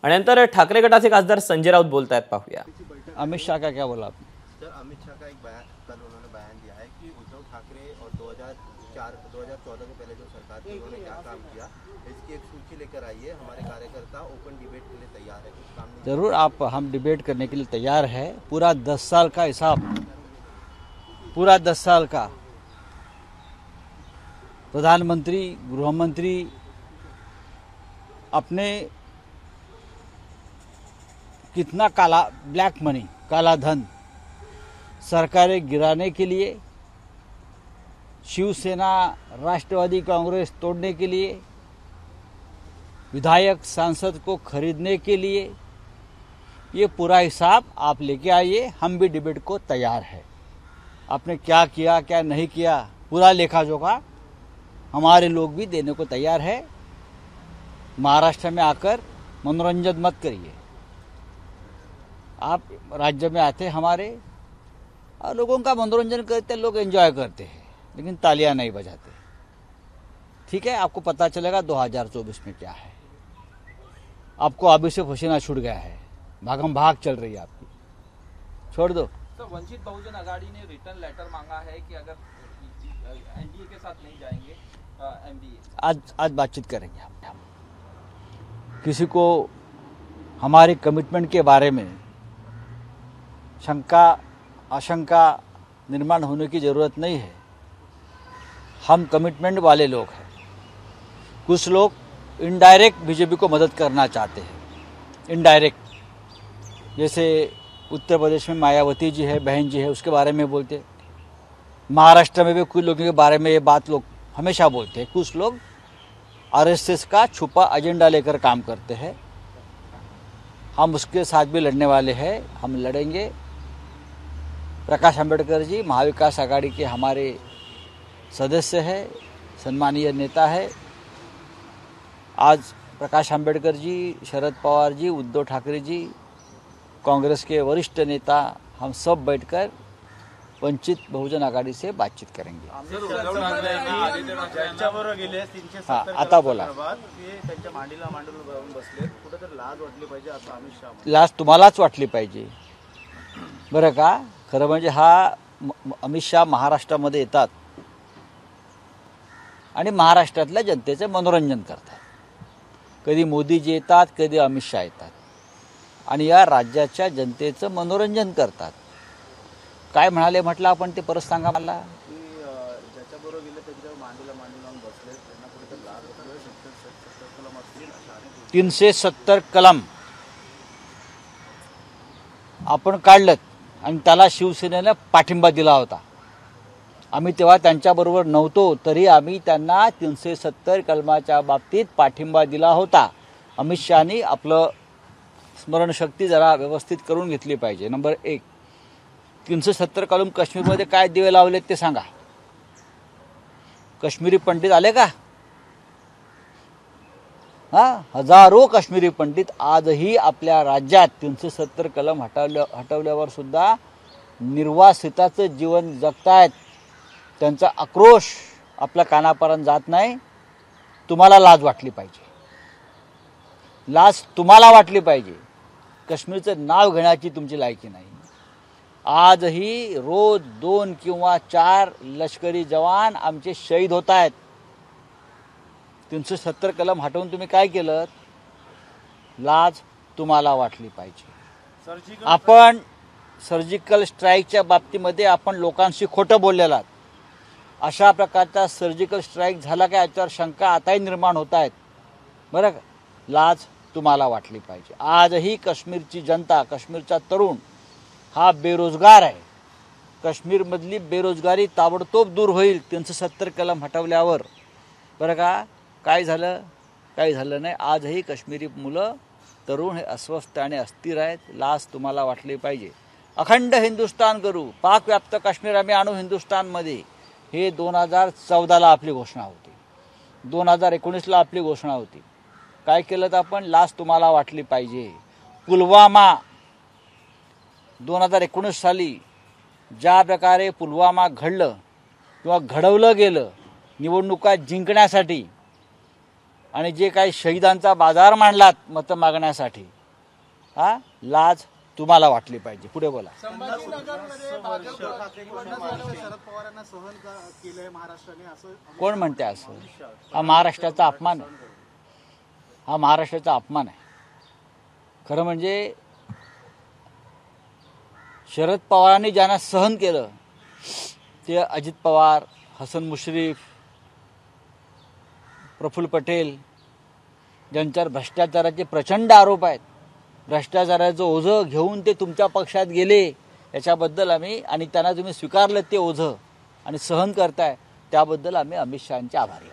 आणि नंतर ठाकरे गटाचे खासदार संजय राऊत बोलतायत, पाहूया। अमित शाह का क्या बोला आपने? सर, अमित शाह का एक बयान कल उन्होंने बयान दिया है कि उद्धव ठाकरे और 2014 के पहले जो सरकार थी उन्होंने क्या काम किया, इसकी एक सूची लेकर आइए, हमारे कार्यकर्ता ओपन डिबेट के लिए तैयार है। कुछ काम नहीं? जरूर, हम डिबेट करने के लिए तैयार है। पूरा 10 साल का हिसाब, पूरा 10 साल का प्रधानमंत्री, गृहमंत्री अपने कितना काला ब्लैक मनी, काला धन सरकारें गिराने के लिए, शिवसेना राष्ट्रवादी कांग्रेस तोड़ने के लिए, विधायक सांसद को खरीदने के लिए, ये पूरा हिसाब आप लेके आइए, हम भी डिबेट को तैयार है। आपने क्या किया क्या नहीं किया, पूरा लेखा जोखा हमारे लोग भी देने को तैयार है। महाराष्ट्र में आकर मनोरंजन मत करिए। आप राज्य में आते हमारे और लोगों का मनोरंजन करते, लोग एंजॉय करते हैं, लेकिन तालियां नहीं बजाते। ठीक है, आपको पता चलेगा 2024 में क्या है। आपको अभी से पसीना छूट गया है, भागम भाग चल रही है आपकी, छोड़ दो। तो वंचित बहुजन आघाड़ी ने रिटर्न लेटर मांगा है कि अगर एनडीए के साथ नहीं जाएंगे एमडीए। आज बातचीत करेंगे हम। किसी को हमारे कमिटमेंट के बारे में शंका आशंका निर्माण होने की जरूरत नहीं है। हम कमिटमेंट वाले लोग हैं। कुछ लोग इनडायरेक्ट बीजेपी को मदद करना चाहते हैं, इनडायरेक्ट, जैसे उत्तर प्रदेश में मायावती जी है, बहन जी है, उसके बारे में बोलते। महाराष्ट्र में भी कुछ लोगों के बारे में ये बात लोग हमेशा बोलते हैं। कुछ लोग आरएसएस का छुपा एजेंडा लेकर काम करते हैं। हम उसके साथ भी लड़ने वाले हैं, हम लड़ेंगे। प्रकाश आंबेडकर जी महाविकास आघाड़ी के हमारे सदस्य है, सम्मानीय नेता है। आज प्रकाश आंबेडकर जी, शरद पवार जी, उद्धव ठाकरे जी, कांग्रेस के वरिष्ठ नेता, हम सब बैठकर वंचित बहुजन आघाड़ी से बातचीत करेंगे। हाँ, आता बोला। लाज तुम्हालाच वाटली पाहिजे बरं का। खरं म्हणजे अमित शाह महाराष्ट्रामध्ये येतात आणि महाराष्ट्रातल्या जनतेचे मनोरंजन करतात। कधी मोदीजी येतात, कधी अमित शाह येतात आणि या राज्याच्या जनतेचं मनोरंजन करतात। काय म्हणाले म्हटलं आपण ते परत सांगा मला। 370 कलम आपण काढलं आणि त्याला शिवसेनेने पाठिंबा दिला होता। आम्ही तेव्हा त्यांच्याबरोबर नव्हतो, तरी आम्ही त्यांना 370 कलमाच्या बाबतीत पाठिंबा दिला होता। अमित शहानी आपलं स्मरणशक्ती जरा व्यवस्थित करून घेतली पाहिजे। नंबर 1, 370 कलम काश्मीरमध्ये काय दिवे लावलेत ते सांगा। काश्मीरी पंडित आले का? हजारो काश्मीरी पंडित आजही आपल्या राज्यात 370 कलम हटवल्यावर सुद्धा निर्वासिताचं जीवन जगतायत। त्यांचा आक्रोश आपल्या कानापर्यंत जात नाही। तुम्हाला लाज वाटली पाहिजे, लाज तुम्हाला वाटली पाहिजे। काश्मीरचं नाव घेण्याची तुमची लायकी नाही। आजही रोज 2 किंवा 4 लष्करी जवान आमचे शहीद होत आहेत। 370 कलम हटवून तुम्ही काय केलं? लाज तुम्हाला वाटली पाहिजे। आपण सर्जिकल स्ट्राईकच्या बाबतीमध्ये आपण लोकांशी खोटं बोललेला। अशा प्रकारचा सर्जिकल स्ट्राईक झाला का याच्यावर शंका आताही निर्माण होत आहेत बरं का। लाज तुम्हाला वाटली पाहिजे। आजही काश्मीरची जनता, काश्मीरचा तरुण हा बेरोजगार आहे। काश्मीरमधली बेरोजगारी ताबडतोब दूर होईल 370 कलम हटवल्यावर बरं का। काय झालं? काही झालं नाही। आजही काश्मीरी मुलं, तरुण हे अस्वस्थ आणि अस्थिर आहेत। लाज तुम्हाला वाटली पाहिजे। अखंड हिंदुस्तान करू, पाक व्याप्त काश्मीर आम्ही आणू हिंदुस्तानमध्ये, हे 2014ला आपली घोषणा होती, 2019ला आपली घोषणा होती। काय केलं तर आपण? लाज तुम्हाला वाटली पाहिजे। पुलवामा 2019 साली ज्या प्रकारे पुलवामा घडलं किंवा घडवलं गेलं निवडणुका जिंकण्यासाठी, आणि जे काही शहीदांचा बाजार मांडलात मतं मागण्यासाठी, हा लाज तुम्हाला वाटली पाहिजे. पुढे बोला. संभाजीनगरमध्ये भाजप शरद पवारांना सहन केलंय महाराष्ट्राने असं कोण म्हणते असं? हा महाराष्ट्राचा अपमान आहे. हा महाराष्ट्राचा अपमान आहे. खरं म्हणजे शरद पवारांनी ज्यांना सहन केलं ते अजित पवार, हसन मुश्रीफ, प्रफुल्ल पटेल, ज्यांच्यावर भ्रष्टाचाराचे प्रचंड आरोप आहेत. भ्रष्टाचाराचं ओझं घेऊन ते तुमच्या पक्षात गेले याच्याबद्दल आम्ही, आणि त्यांना तुम्ही स्वीकारलं ते ओझं आणि सहन करताय त्याबद्दल आम्ही अमित शहांचे आभारी आहोत.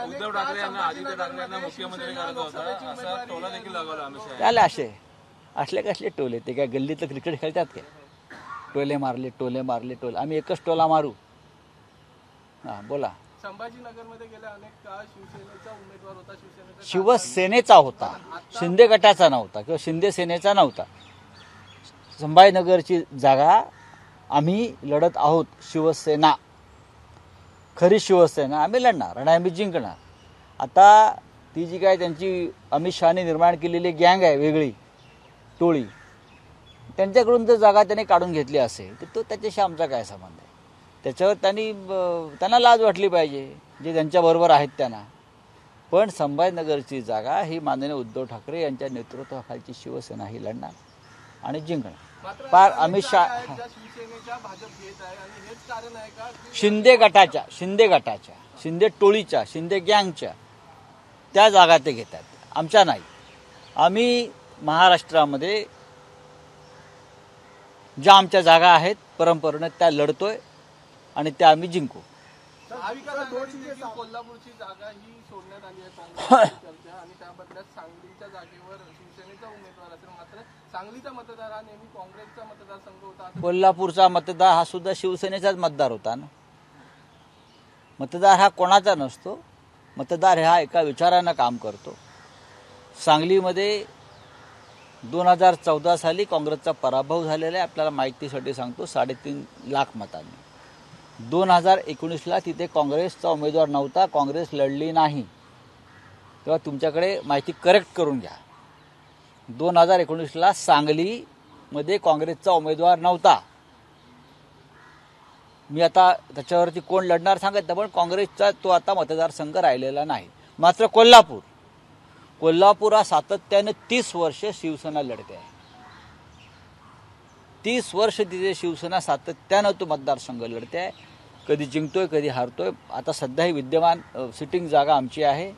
उद्धव ठाकरे यांना आदित्य ठाकरे यांना मुख्यमंत्री करायचं होतं असा टोला देखील लागला अमित शहा. त्याला असले कसले टोले? ते काय गल्लीतलं क्रिकेट खेळतात काय? टोले मारले. आम्ही एकच टोला मारू. हां बोला. संभाजीनगरमध्ये गेल्या अनेक काळ शिवसेनेचा उमेदवार होता, शिवसेनेचा होता, शिंदे गटाचा नव्हता किंवा शिंदे सेनेचा नव्हता. संभाजीनगरची जागा आम्ही लढत आहोत. शिवसेना, खरी शिवसेना आम्ही लढणार आणि आम्ही जिंकणार. आता ती जी काय त्यांची अमित शहाने निर्माण केलेली गँग आहे, वेगळी टोळी, त्यांच्याकडून जर जागा त्याने काढून घेतली असेल तर तो त्याच्याशी आमचा काय संबंध आहे? त्याच्यावर त्यांना लाज वाटली पाहिजे जे त्यांच्याबरोबर आहेत त्यांना. पण संभाजीनगरची जागा ही माननीय उद्धव ठाकरे यांच्या नेतृत्वाखालची शिवसेना ही लढणार आणि जिंकणार. पार अमित शहा शिंदे गटाच्या, शिंदे टोळीच्या, शिंदे गँगच्या त्या जागा ते घेतात, आमच्या नाही. आम्ही महाराष्ट्रामध्ये ज्या आमच्या जागा आहेत परंपरेने त्या लढतोय आणि त्या आम्ही जिंकू. कोल्हापूरची जागा ही सोडण्यात आली आहे काँग्रेसची आणि त्या बदल्यात सांगलीच्या जागेवर शिवसेनेचा उमेदवार असेल. मात्र सांगलीचा मतदार हा नेहमी काँग्रेसचा मतदारसंघ होता. कोल्हापूरचा मतदार हा सुद्धा शिवसेनेचाच मतदार होता ना. मतदार हा कोणाचा नसतो. मतदार हा एका विचारानं काम करतो. सांगलीमध्ये 2014 साली काँग्रेसचा पराभव झालेला आहे, आपल्याला माहितीसाठी सांगतो, 3.5 लाख मतांनी. 2019ला तिथे काँग्रेसचा उमेदवार नव्हता, काँग्रेस लढली नाही. तेव्हा तुमच्याकडे माहिती करेक्ट करून घ्या. 2019ला सांगलीमध्ये काँग्रेसचा उमेदवार नव्हता. मी आता त्याच्यावरती कोण लढणार सांगत नाही, पण काँग्रेसचा तो आता मतदारसंघ राहिलेला नाही. मात्र कोल्हापूर हा सातत्याने 30 वर्ष शिवसेना लढते आहे. 30 वर्ष तिथे शिवसेना सातत्यानं तो मतदारसंघ लढते आहे. कधी जिंकतोय, कधी हारतोय. आता सध्या ही विद्यमान सिटिंग जागा आमची आहे.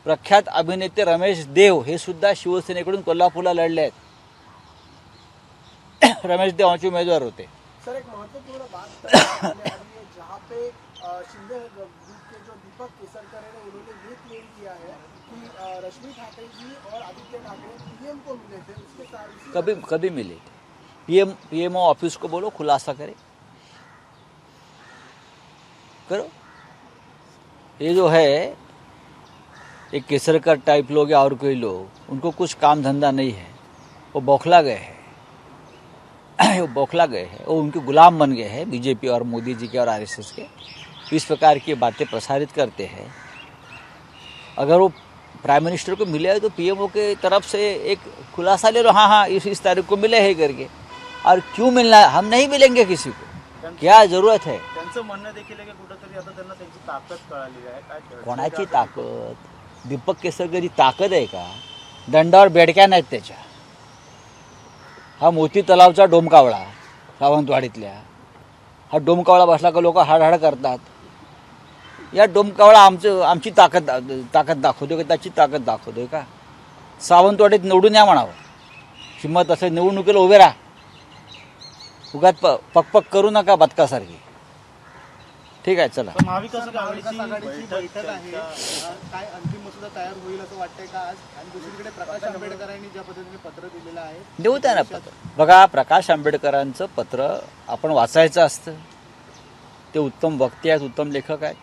प्रख्यात अभिनेते रमेश देव हे सुद्धा शिवसेनेकडून कोल्हापूरला लढले आहेत. रमेश देव आमचे उमेदवार होते. सर, एक महत्वपूर्ण बात जहाँ पे शिंदे ग्रुप के जो दीपक केसरकर है उन्होंने ये क्लेम किया है कि रश्मि ठाकरे जी और आदित्य ठाकरे पीएम को मिले थे. उसके साथ कभी मिले थे? पीएमओ ऑफिस को बोलो, खुलासा करो. ये जो है एक केसरकर टाइप लोग या और कोई लोग, उनको कुछ काम धंधा नहीं है. वो बौखला गए हैं. वो उनके गुलाम बन गए हैं बीजेपी और मोदी जी के और आरएसएस के. इस प्रकार की बातें प्रसारित करते हैं. अगर वो प्राइम मिनिस्टर को मिले तो पीएमओ के तरफ से एक खुलासा ले लो, हाँ इस तारीख को मिले है करके. और क्यों मिलना है? हम नहीं मिलेंगे किसी को. क्या जरूरत है? त्यांचं म्हणणं देखील आहे की कुठेतरी आता त्यांना त्यांची ताकद कळाली आहे. काय कोणाची ताकद? दीपक केसरकरची ताकद आहे का? दंडावर बेडक्या नाहीत त्याच्या. हा मोती तलावचा डोमकावळा सावंतवाडीतल्या, हा डोमकावळा बसला का लोक हाडहाड करतात. या डोमकावळा आमची ताकद दाखवतोय का? त्याची ताकद दाखवतोय का? सावंतवाडीत निवडून या म्हणावं. हिंमत असेल निवडणुकीला उभे राहा. उगाच पकपक करू नका बदकासारखी. ठीक आहे, चला. महाविकास आघाडीची बैठक आहे. काय अंतिम मसुदा तयार होईल असं वाटतंय का आज? आणि दुसरीकडे प्रकाश आंबेडकरांनी ज्या पद्धतीने पत्र दिलेलं आहे, देऊ त्या ना पत्र. बघा, प्रकाश आंबेडकरांचं पत्र आपण वाचायचं असतं. ते उत्तम वक्ते आहेत, उत्तम लेखक आहेत.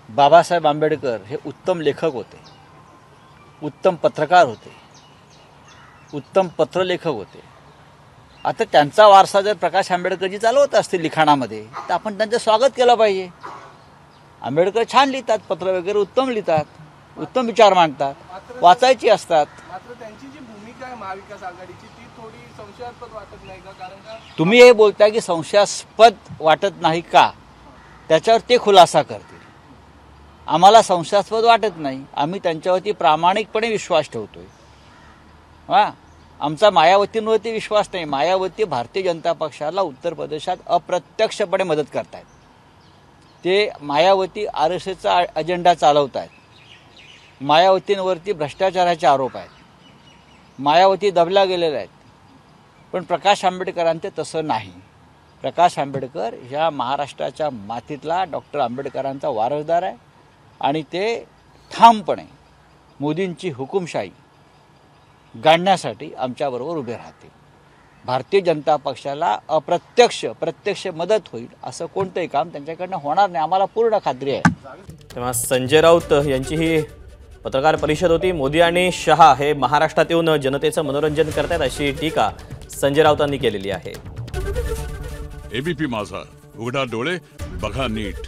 बाबासाहेब आंबेडकर हे उत्तम लेखक होते, उत्तम पत्रकार होते, उत्तम पत्रलेखक होते. आता त्यांचा वारसा जर प्रकाश आंबेडकरजी चालवत असतील लिखाणामध्ये तर आपण त्यांचं स्वागत केलं पाहिजे. आंबेडकर छान लिहितात, पत्र वगैरे उत्तम लिहितात. उत्तम विचार मांडतात, वाचायची असतात. मात्र त्यांची जी भूमिका आहे महाविकास आघाडीची ती थोडी संशयास्पद वाटत नाही का? कारण का तुम्ही हे बोलताय की संशयास्पद वाटत नाही का, त्याच्यावर ते खुलासा करतील. आम्हाला संशयास्पद वाटत नाही, आम्ही त्यांच्यावरती प्रामाणिकपणे विश्वास ठेवतोय. आमचा मायावतींवरती विश्वास नाही. मायावती भारतीय जनता पक्षाला उत्तर प्रदेशात अप्रत्यक्षपणे मदत करतायत. ते मायावती RSSचा अजेंडा चालवत आहेत. मायावतींवरती भ्रष्टाचाराचे आरोप आहेत. मायावती दबल्या गेलेल्या आहेत. पण प्रकाश आंबेडकरांचे तसं नाही. प्रकाश आंबेडकर ह्या महाराष्ट्राच्या मातीतला डॉक्टर आंबेडकरांचा वारसदार आहे आणि ते ठामपणे मोदींची हुकुमशाही गाडण्यासाठी आमच्याबरोबर उभे राहतील. भारतीय जनता पक्षाला प्रत्यक्ष मदत होईल असं कोणतंही काम त्यांच्याकडनं होणार नाही, आम्हाला पूर्ण खात्री आहे. तेव्हा संजय राऊत यांची ही पत्रकार परिषद होती. मोदी आणि शहा हे महाराष्ट्रात येऊन जनतेचं मनोरंजन करतायत अशी टीका संजय राऊतांनी केलेली आहे. ABP माझा, उघडा डोळे बघा नीट.